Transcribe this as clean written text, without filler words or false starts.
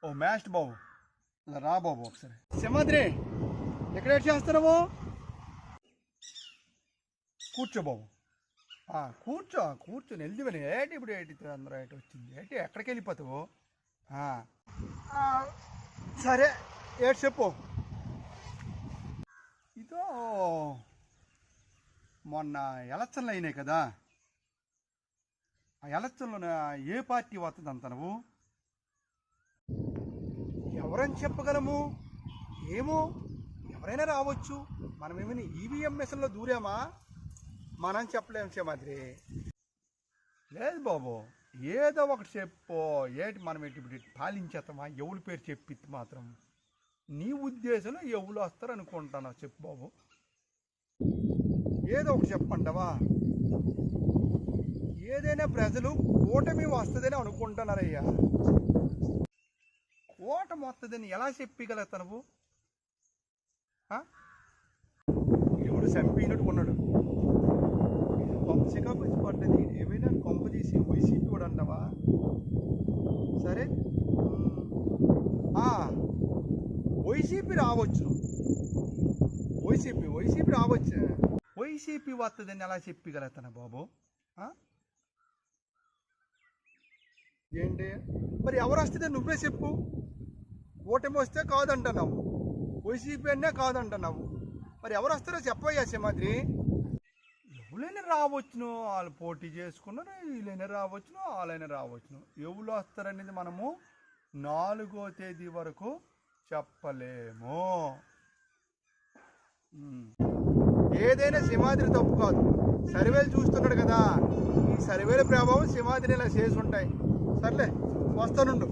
ఓ mast బాబు, ఇలా రా బాబు ఒకసారి. సింహాద్రి, ఎక్కడ చేస్తున్నావు? కూర్చో బాబు. కూర్చొని వెళ్దివని ఏంటి ఇప్పుడు ఏంటి అందరూ ఏంటి వచ్చింది ఏంటి ఎక్కడికి వెళ్ళిపోతావు? సరే ఏడు చెప్పు. ఇదో మొన్న ఎలక్షన్లు అయినాయి కదా, ఆ ఎలక్షన్లో ఏ పార్టీ వస్తుంది అంత నువ్వు? ఎవరని చెప్పగలము? ఏమో, ఎవరైనా రావచ్చు. మనం ఏమైనా ఈవీఎం మిషన్లో దూరామా? మనం చెప్పలేము సింహాద్రి. లేదు బాబు, ఏదో ఒకటి చెప్పు. ఏంటి మనం ఇప్పుడు పాలించేస్తామా? ఎవరి పేరు చెప్పి మాత్రం నీ ఉద్దేశంలో ఎవరు వస్తారు అనుకుంటాను. చెప్పు బాబు, ఏదో ఒకటి చెప్పంటావా? ఏదైనా ప్రజలు కూటమి వస్తుందని అనుకుంటున్నారయ్యా. కూటమి వస్తుందని ఎలా చెప్పగలుగుతా నువ్వు? ఎవడు చంపినట్టు ఉన్నాడు, చికాకు వచ్చి పడ్డది. ఏమైనా కొంప తీసి వైసీపీ కూడా అంటావా? సరే, వైసీపీ రావచ్చు. వైసీపీ రావచ్చు. వైసీపీ వస్తుందని ఎలా చెప్పగలుగుతాను బాబు? ఏంటి మరి ఎవరు వస్తుందే నువ్వే చెప్పు. కూటమి వస్తే కాదంటున్నావు, వైసీపీ అనే కాదంటున్నావు. మరి ఎవరు వస్తారో చెప్పయ్యా సింహాద్రి. ఎవరైనా రావచ్చును, వాళ్ళు పోటీ చేసుకున్నారు. వీళ్ళైనా రావచ్చును, వాళ్ళైనా రావచ్చును. ఎవరు వస్తారనేది మనము 4వ తేదీ వరకు చెప్పలేము. ఏదైనా సింహాద్రి తప్పు కాదు. సర్వేలు చూస్తున్నాడు కదా, ఈ సర్వేల ప్రభావం సింహాద్రి ఇలా చేసి ఉంటాయి. సర్లే, వస్తానుండు.